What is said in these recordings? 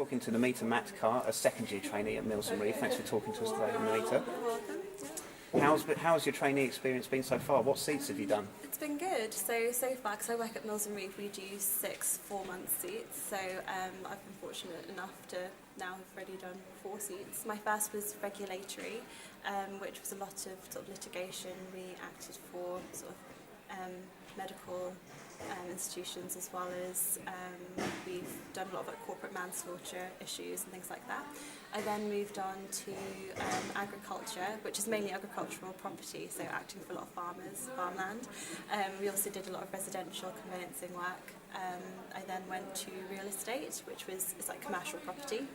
talking to Namita Matkar, a second-year trainee at Mills and Reeve. Thanks for talking to us today, Namita. How's your trainee experience been so far? What seats have you done? It's been good. So far, because I work at Mills and Reeve, we do 6 4-month seats. So I've been fortunate enough to now have already done 4 seats. My first was regulatory, which was a lot of sort of litigation. We acted for sort of medical institutions, as well as we've done a lot of like corporate manslaughter issues and things like that. I then moved on to agriculture, which is mainly agricultural property, so acting for a lot of farmers, farmland. We also did a lot of residential conveyancing work. I then went to real estate, which it's like commercial property.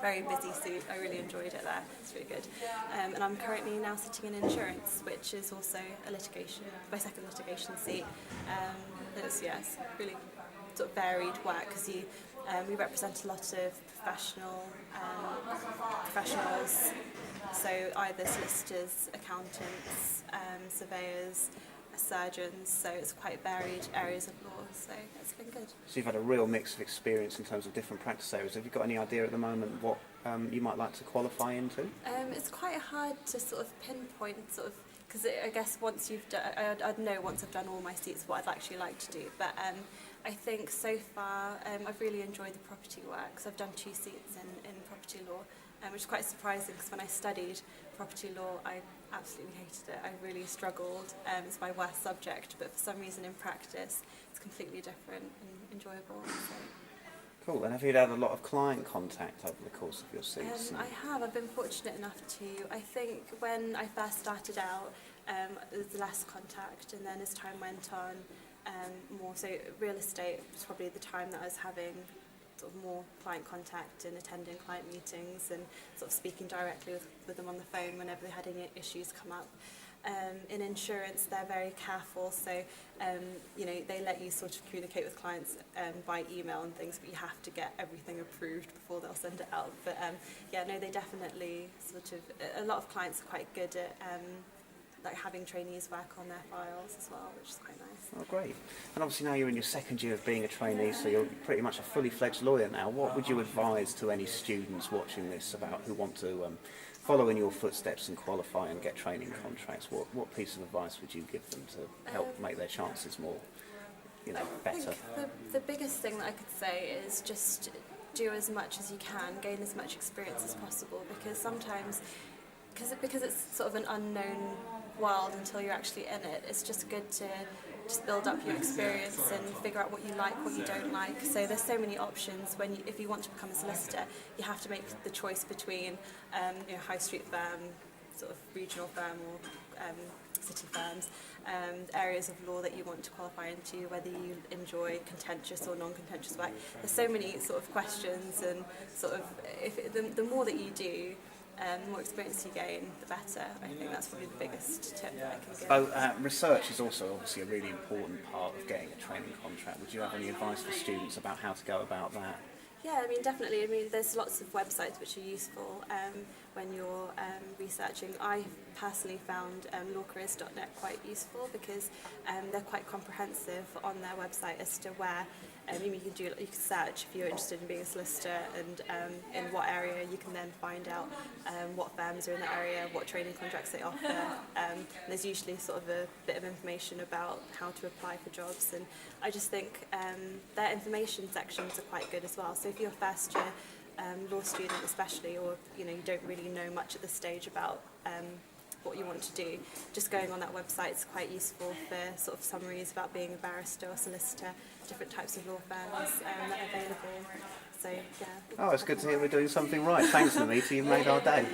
Very busy seat. I really enjoyed it there. It's really good. And I'm currently now sitting in insurance, which is also a litigation, my second litigation seat. It's really sort of varied work because we represent a lot of professionals, so either solicitors, accountants, surveyors, surgeons, so it's quite varied areas of law, so it's been good. So you've had a real mix of experience in terms of different practice areas. Have you got any idea at the moment what you might like to qualify into? It's quite hard to sort of pinpoint, because I guess once you've done, I'd know once I've done all my seats what I'd actually like to do, but I think so far I've really enjoyed the property work, so I've done 2 seats in property law, which is quite surprising because when I studied property law I absolutely hated it. I really struggled. It's my worst subject, but for some reason in practice it's completely different and enjoyable. So. Cool. And have you had a lot of client contact over the course of your seats? I have. I've been fortunate enough to. I think when I first started out, there was less contact, and then as time went on, more. So real estate was probably the time that I was having sort of more client contact and attending client meetings and sort of speaking directly with them on the phone whenever they had any issues come up. In insurance, they're very careful, so they let you sort of communicate with clients by email and things, but you have to get everything approved before they'll send it out. But they definitely a lot of clients are quite good at like having trainees work on their files as well, which is quite nice. Oh, great. And obviously now you're in your second year of being a trainee, so you're pretty much a fully fledged lawyer now. What would you advise to any students watching this about who want to follow in your footsteps and qualify and get training contracts? What piece of advice would you give them to help make their chances more, better? I think the biggest thing that I could say is just do as much as you can, gain as much experience as possible, because sometimes, because it's sort of an unknown world until you're actually in it, it's just good to just build up your experience and figure out what you like, what you don't like. So there's so many options. If you want to become a solicitor, you have to make the choice between high street firm, sort of regional firm, or city firms, areas of law that you want to qualify into, whether you enjoy contentious or non-contentious work. There's so many sort of questions, and sort of the more that you do, the more experience you gain, the better. I think that's probably the biggest tip that I can give. So research is also obviously a really important part of getting a training contract. Would you have any advice for students about how to go about that? Yeah, I mean, definitely. I mean, there's lots of websites which are useful when you're researching. I personally found lawcareers.net quite useful because they're quite comprehensive on their website as to where you can search if you're interested in being a solicitor, and in what area you can then find out what firms are in the area, what training contracts they offer. There's usually sort of a bit of information about how to apply for jobs, and I just think their information sections are quite good as well. So if you're a first year law student especially, or you don't really know much at this stage about what you want to do, just going on that website is quite useful for sort of summaries about being a barrister or solicitor, different types of law firms that are available. So yeah. Oh, it's good to hear we're doing something right. Thanks, Namita, you've made our day.